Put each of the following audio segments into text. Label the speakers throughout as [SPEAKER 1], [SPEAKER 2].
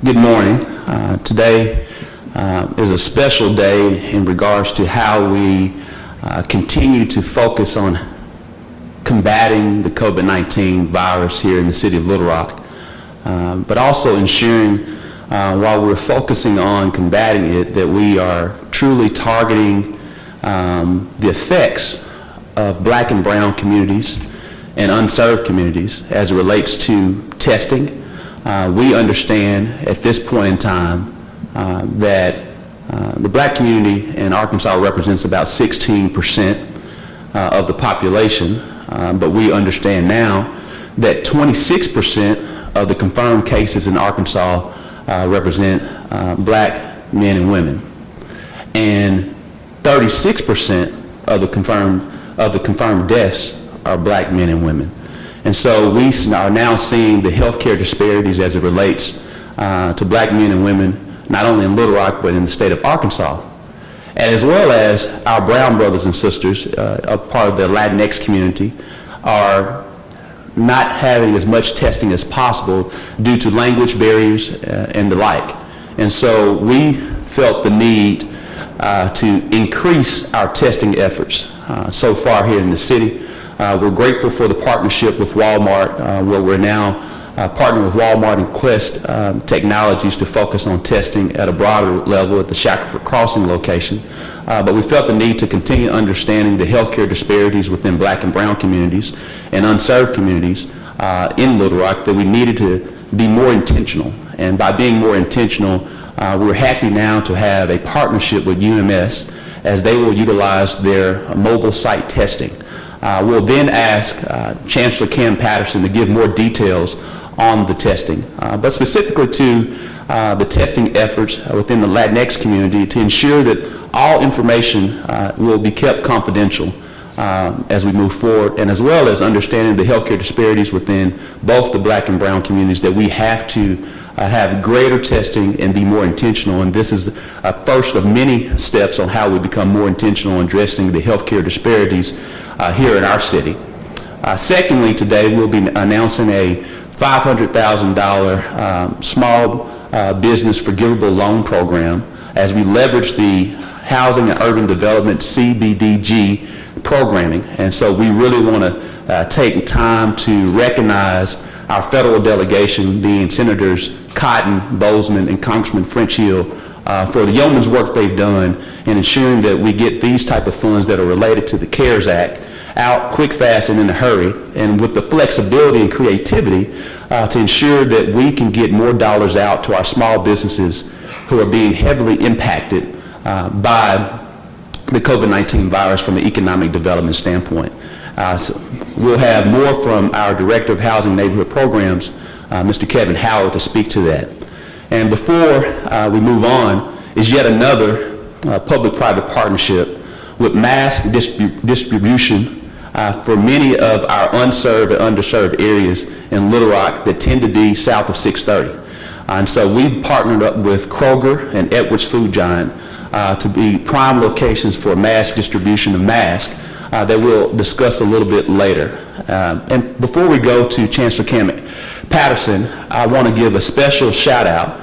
[SPEAKER 1] Good morning. Today is a special day in regards to how we continue to focus on combating the COVID-19 virus here in the city of Little Rock, but also ensuring while we're focusing on combating it that we are truly targeting the effects of black and brown communities and unserved communities as it relates to testing. We understand at this point in time that the black community in Arkansas represents about 16% of the population, but we understand now that 26% of the confirmed cases in Arkansas represent black men and women, and 36% of the confirmed deaths are black men and women. And so we are now seeing the healthcare disparities as it relates to black men and women, not only in Little Rock, but in the state of Arkansas, as well as our brown brothers and sisters, a part of the Latinx community, are not having as much testing as possible due to language barriers and the like. And so we felt the need to increase our testing efforts so far here in the city. We're grateful for the partnership with Walmart, where we're now partnering with Walmart and Quest Technologies to focus on testing at a broader level at the Shackelford Crossing location. But we felt the need to continue understanding the healthcare disparities within black and brown communities and unserved communities in Little Rock, that we needed to be more intentional. And by being more intentional, we're happy now to have a partnership with UAMS as they will utilize their mobile site testing. We'll then ask Chancellor Kim Patterson to give more details on the testing, but specifically to the testing efforts within the Latinx community to ensure that all information will be kept confidential as we move forward, and as well as understanding the healthcare disparities within both the black and brown communities, that we have to have greater testing and be more intentional. And this is a first of many steps on how we become more intentional in addressing the healthcare disparities here in our city. Secondly, today we'll be announcing a $500,000 small business forgivable loan program as we leverage the Housing and Urban Development CBDG programming. And so we really want to take time to recognize our federal delegation, being Senators Cotton, Bozeman, and Congressman French Hill, for the yeoman's work they've done in ensuring that we get these type of funds that are related to the CARES Act out quick, fast, and in a hurry, and with the flexibility and creativity to ensure that we can get more dollars out to our small businesses who are being heavily impacted by the COVID-19 virus from an economic development standpoint. So we'll have more from our Director of Housing and Neighborhood Programs, Mr. Kevin Howard, to speak to that. And before we move on is yet another public-private partnership with mass distribution for many of our unserved and underserved areas in Little Rock that tend to be south of 630. And so we partnered up with Kroger and Edwards Food Giant to be prime locations for mass distribution of masks that we'll discuss a little bit later. And before we go to Chancellor Kim Patterson, I want to give a special shout out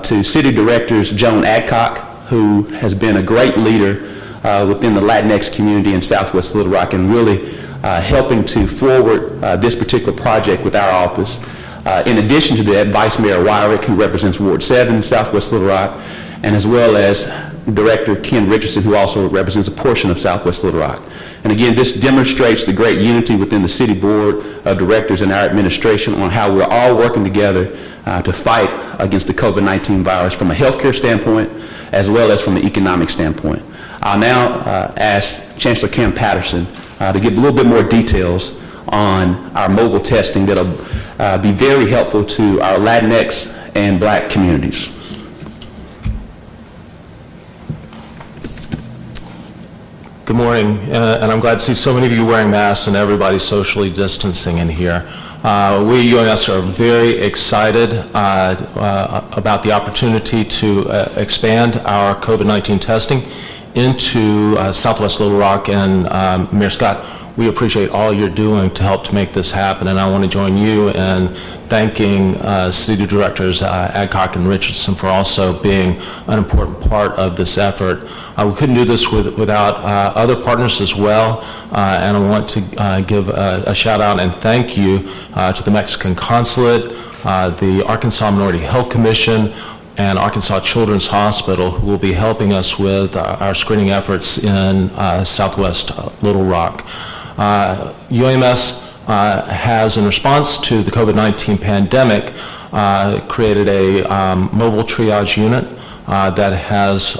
[SPEAKER 1] to City Directors Joan Adcock, who has been a great leader within the Latinx community in Southwest Little Rock, and really helping to forward this particular project with our office. In addition to that, Vice Mayor Wyrick, who represents Ward 7, Southwest Little Rock, and as well as Director Ken Richardson, who also represents a portion of Southwest Little Rock. And again, this demonstrates the great unity within the City Board of Directors and our administration on how we're all working together to fight against the COVID-19 virus from a healthcare standpoint as well as from an economic standpoint. I'll now ask Chancellor Kim Patterson to give a little bit more details on our mobile testing that'll be very helpful to our Latinx and black communities.
[SPEAKER 2] Good morning, and I'm glad to see so many of you wearing masks and everybody socially distancing in here. We, UAMS, are very excited about the opportunity to expand our COVID-19 testing into Southwest Little Rock. And Mayor Scott, we appreciate all you're doing to help to make this happen, and I want to join you in thanking City Directors Adcock and Richardson for also being an important part of this effort. We couldn't do this without other partners as well, and I want to give a shout out and thank you to the Mexican Consulate, the Arkansas Minority Health Commission, and Arkansas Children's Hospital, who will be helping us with our screening efforts in Southwest Little Rock. UAMS has, in response to the COVID-19 pandemic, created a mobile triage unit that has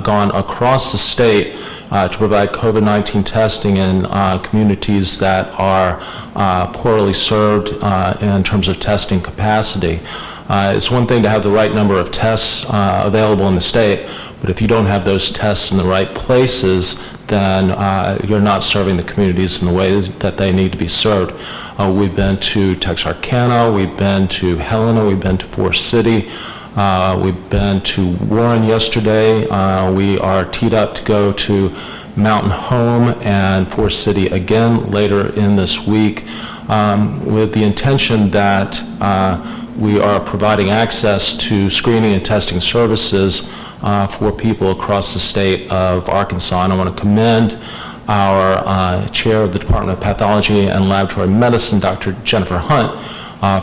[SPEAKER 2] gone across the state to provide COVID-19 testing in communities that are poorly served in terms of testing capacity. It's one thing to have the right number of tests available in the state, but if you don't have those tests in the right places, then you're not serving the communities in the way that they need to be served. We've been to Texarkana, we've been to Helena, we've been to Forest City, we've been to Warren yesterday. We are teed up to go to Mountain Home and Forest City again later in this week, with the intention that we are providing access to screening and testing services for people across the state of Arkansas. And I want to commend our chair of the Department of Pathology and Laboratory Medicine, Dr. Jennifer Hunt,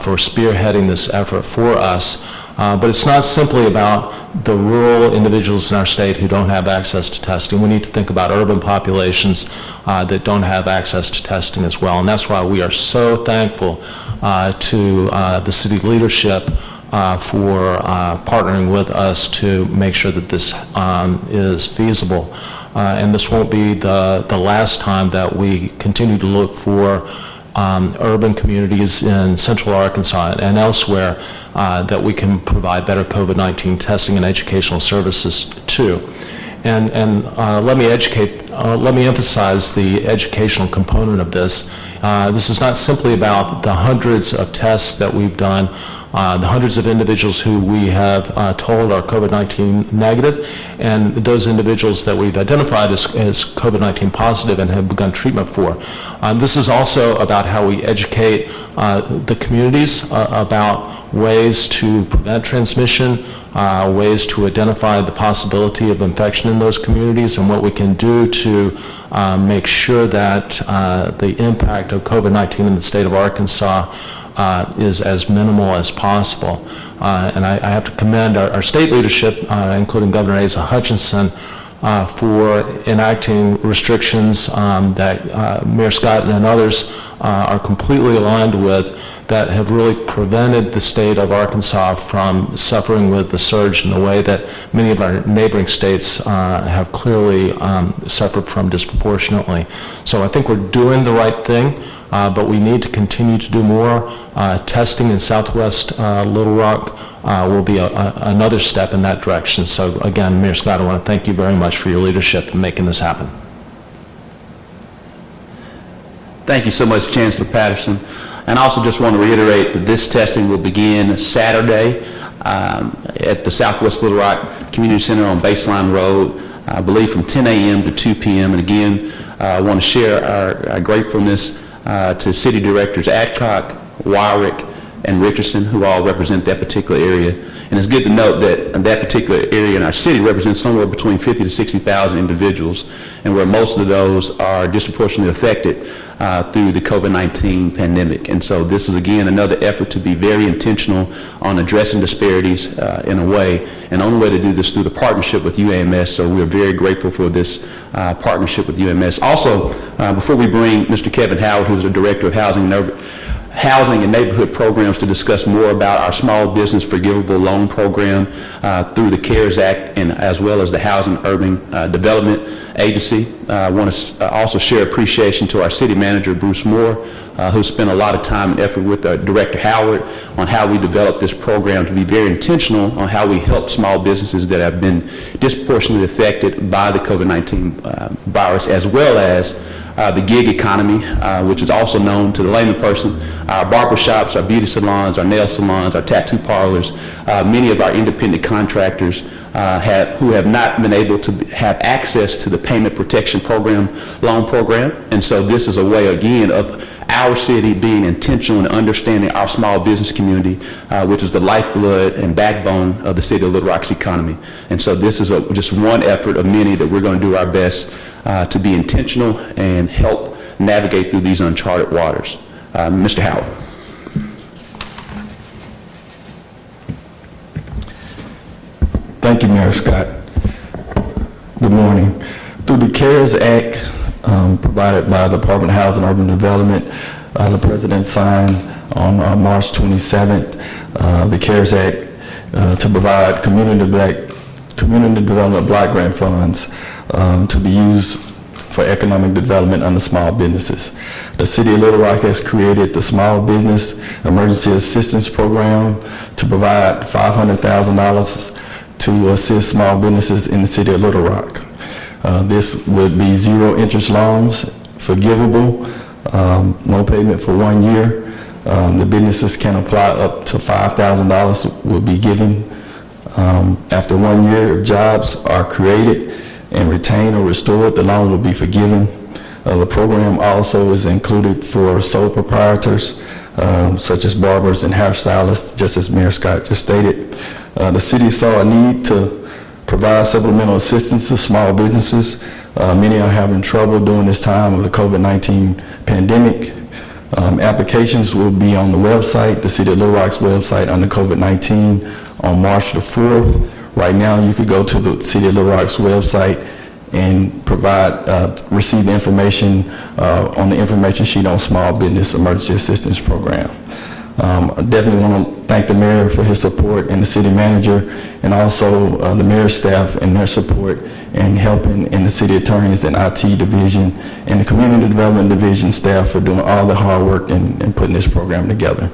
[SPEAKER 2] for spearheading this effort for us. But it's not simply about the rural individuals in our state who don't have access to testing. We need to think about urban populations that don't have access to testing as well. And that's why we are so thankful to the city leadership for partnering with us to make sure that this is feasible. And this won't be the last time that we continue to look for urban communities in central Arkansas and elsewhere that we can provide better COVID-19 testing and educational services to. And let me emphasize the educational component of this. This is not simply about the hundreds of tests that we've done, the hundreds of individuals who we have told are COVID-19 negative, and those individuals that we've identified as COVID-19 positive and have begun treatment for. This is also about how we educate the communities about ways to prevent transmission, ways to identify the possibility of infection in those communities, and what we can do to make sure that the impact of COVID-19 in the state of Arkansas is as minimal as possible. And I have to commend our state leadership, including Governor Asa Hutchinson, for enacting restrictions that Mayor Scott and others are completely aligned with, that have really prevented the state of Arkansas from suffering with the surge in the way that many of our neighboring states have clearly suffered from disproportionately. So I think we're doing the right thing, but we need to continue to do more. Testing in Southwest Little Rock will be another step in that direction. So again, Mayor Scott, I want to thank you very much for your leadership in making this happen.
[SPEAKER 1] Thank you so much, Chancellor Patterson. And I also just want to reiterate that this testing will begin Saturday at the Southwest Little Rock Community Center on Baseline Road, I believe from 10 a.m. to 2 p.m. And again, I want to share our gratefulness to City Directors Adcock, Wyrick, and Richardson, who all represent that particular area. And it's good to note that that particular area in our city represents somewhere between 50 to 60,000 individuals, and where most of those are disproportionately affected through the COVID-19 pandemic. And so this is, again, another effort to be very intentional on addressing disparities in a way, and the only way to do this through the partnership with UAMS. So we're very grateful for this partnership with UAMS. Also, before we bring Mr. Kevin Howard, who's the Director of Housing and Neighborhood Programs, to discuss more about our Small Business Forgivable Loan Program through the CARES Act, and as well as the Housing Urban Development Agency. I want to also share appreciation to our City Manager, Bruce Moore, who spent a lot of time and effort with Director Howard on how we developed this program to be very intentional on how we help small businesses that have been disproportionately affected by the COVID-19 virus, as well as the gig economy, which is also known to the layman person, our barbershops, our beauty salons, our nail salons, our tattoo parlors, many of our independent contractors, who have not been able to have access to the Payment Protection Program loan program. And so this is a way, again, of our city being intentional in understanding our small business community, which is the lifeblood and backbone of the city of Little Rock's economy. And so this is just one effort of many that we're going to do our best to be intentional and help navigate through these uncharted waters. Mr. Howard.
[SPEAKER 3] Thank you, Mayor Scott. Good morning. Through the CARES Act provided by the Department of Housing and Urban Development, the President signed on March 27th the CARES Act to provide community development block grant funds to be used for economic development under small businesses. The City of Little Rock has created the Small Business Emergency Assistance Program to provide $500,000 to assist small businesses in the City of Little Rock. This would be zero interest loans, forgivable, no payment for 1 year. The businesses can apply up to $5,000 will be given after 1 year. If jobs are created and retained or restored, the loan will be forgiven. The program also is included for sole proprietors, such as barbers and hairstylists, just as Mayor Scott just stated. The city saw a need to provide supplemental assistance to small businesses. Many are having trouble during this time of the COVID-19 pandemic. Applications will be on the website, the City of Little Rock's website, under COVID-19 on March the 4th. Right now, you could go to the City of Little Rock's website and receive the information on the information sheet on Small Business Emergency Assistance Program. I definitely want to thank the mayor for his support and the city manager, and also the mayor's staff and their support in helping, and the city attorneys and IT division and the community development division staff for doing all the hard work and putting this program together.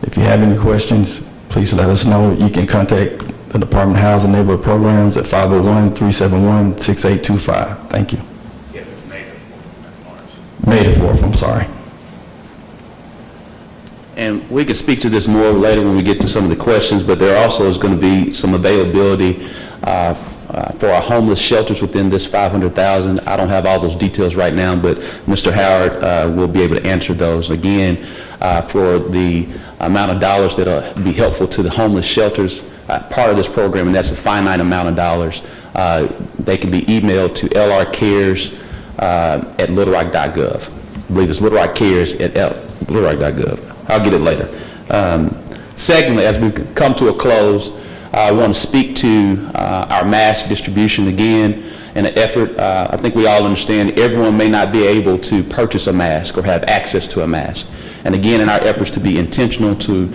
[SPEAKER 3] If you have any questions, please let us know. You can contact the Department of Housing and Neighborhood Programs at 501-371-6825. Thank you.
[SPEAKER 1] Yes, it's May the 4th.
[SPEAKER 3] May the 4th, I'm sorry.
[SPEAKER 1] And we can speak to this more later when we get to some of the questions, but there also is going to be some availability for our homeless shelters within this $500,000. I don't have all those details right now, but Mr. Howard will be able to answer those. Again, for the amount of dollars that will be helpful to the homeless shelters, part of this program, and that's a finite amount of dollars, they can be emailed to lrcares at littlerock.gov. I believe it's littlerockcares at littlerock.gov. I'll get it later. Secondly, as we come to a close, I want to speak to our mask distribution again in an effort. I think we all understand everyone may not be able to purchase a mask or have access to a mask. And again, in our efforts to be intentional to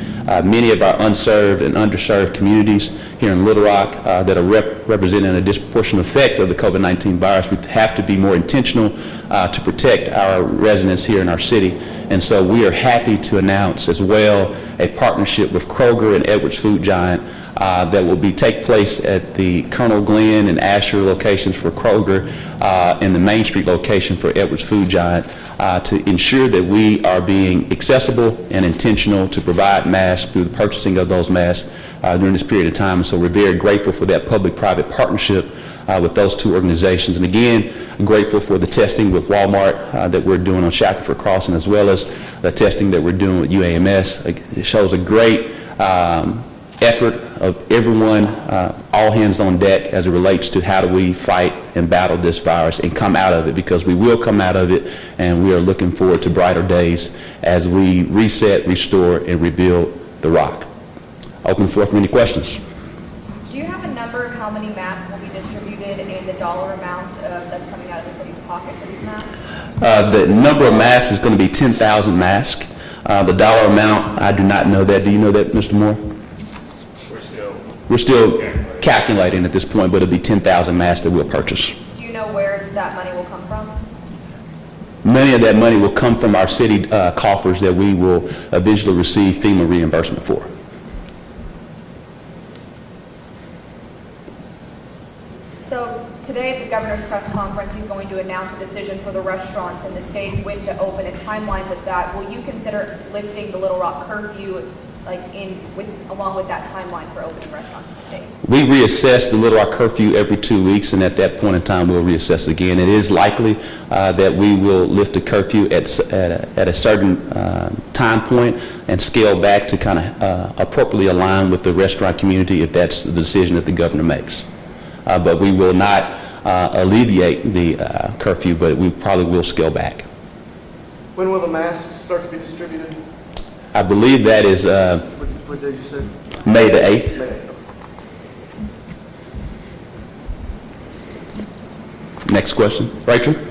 [SPEAKER 1] many of our unserved and underserved communities here in Little Rock that are representing a disproportionate effect of the COVID-19 virus, we have to be more intentional to protect our residents here in our city. And so we are happy to announce as well a partnership with Kroger and Edwards Food Giant that will take place at the Colonel Glenn and Asher locations for Kroger and the Main Street location for Edwards Food Giant to ensure that we are being accessible and intentional to provide masks through the purchasing of those masks during this period of time. And so we're very grateful for that public-private partnership with those two organizations. And again, I'm grateful for the testing with Walmart that we're doing on Shackelford Crossing, as well as the testing that we're doing with UAMS. It shows a great effort of everyone, all hands on deck as it relates to how do we fight and battle this virus and come out of it, because we will come out of it, and we are looking forward to brighter days as we reset, restore, and rebuild the rock. Open the floor for any questions.
[SPEAKER 4] Do you have a number of how many masks will be distributed and the dollar amount that's coming out of the city's pocket for these masks?
[SPEAKER 1] The number of masks is going to be 10,000 masks. The dollar amount, I do not know that. Do you know that, Mr. Moore? We're still calculating at this point, but it'll be 10,000 masks that we'll purchase.
[SPEAKER 4] Do you know where that money will come from?
[SPEAKER 1] Many of that money will come from our city coffers that we will eventually receive FEMA reimbursement for.
[SPEAKER 4] So today at the governor's press conference, he's going to announce a decision for the restaurants in the state when to open, a timeline with that. Will you consider lifting the Little Rock curfew like along with that timeline for opening restaurants in the state?
[SPEAKER 1] We reassess the Little Rock curfew every 2 weeks, and at that point in time, we'll reassess again. It is likely that we will lift the curfew at a certain time point and scale back to kind of appropriately align with the restaurant community if that's the decision that the governor makes. But we will not alleviate the curfew, but we probably will scale back.
[SPEAKER 5] When will the masks start to be distributed?
[SPEAKER 1] I believe that is
[SPEAKER 5] What did you say?
[SPEAKER 1] May the 8th.
[SPEAKER 5] May.
[SPEAKER 1] Next question. Rachel?
[SPEAKER 6] Does the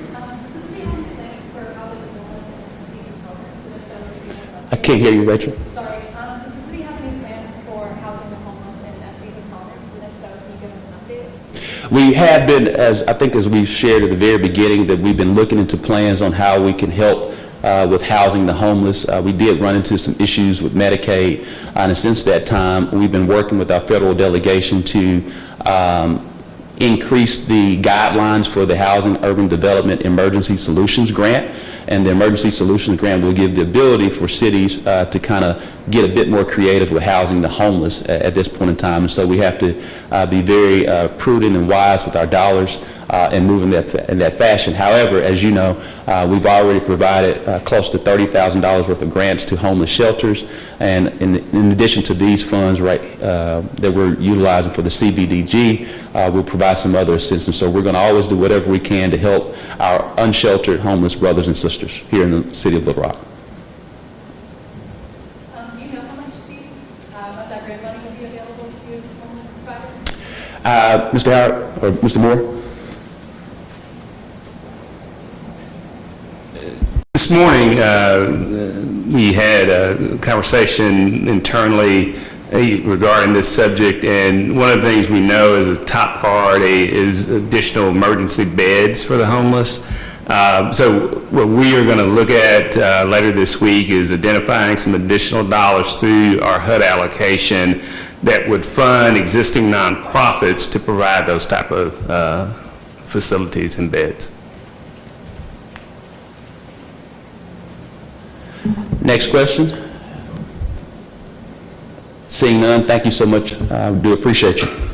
[SPEAKER 6] city have any plans for housing the homeless and deacon programs? And if so, if you have an
[SPEAKER 1] I can't hear you, Rachel.
[SPEAKER 6] Sorry, does the city have any plans for housing the homeless and deacon programs? And if so, can you give us an update?
[SPEAKER 1] We have been, as we shared at the very beginning, that we've been looking into plans on how we can help with housing the homeless. We did run into some issues with Medicaid, and since that time, we've been working with our federal delegation to increase the guidelines for the Housing Urban Development Emergency Solutions Grant. And the Emergency Solutions Grant will give the ability for cities to kind of get a bit more creative with housing the homeless at this point in time. And so we have to be very prudent and wise with our dollars and move in that fashion. However, as you know, we've already provided close to $30,000 worth of grants to homeless shelters. And in addition to these funds that we're utilizing for the CBDG, we'll provide some other assistance. So we're going to always do whatever we can to help our unsheltered homeless brothers and sisters here in the city of Little Rock.
[SPEAKER 6] Do you know how much of that grant money will be available to homeless providers?
[SPEAKER 1] Mr. Howard or Mr. Moore?
[SPEAKER 7] This morning, we had a conversation internally regarding this subject, and one of the things we know is a top priority is additional emergency beds for the homeless. So what we are going to look at later this week is identifying some additional dollars through our HUD allocation that would fund existing nonprofits to provide those type of facilities and beds.
[SPEAKER 1] Next question. Seeing none, thank you so much. I do appreciate you.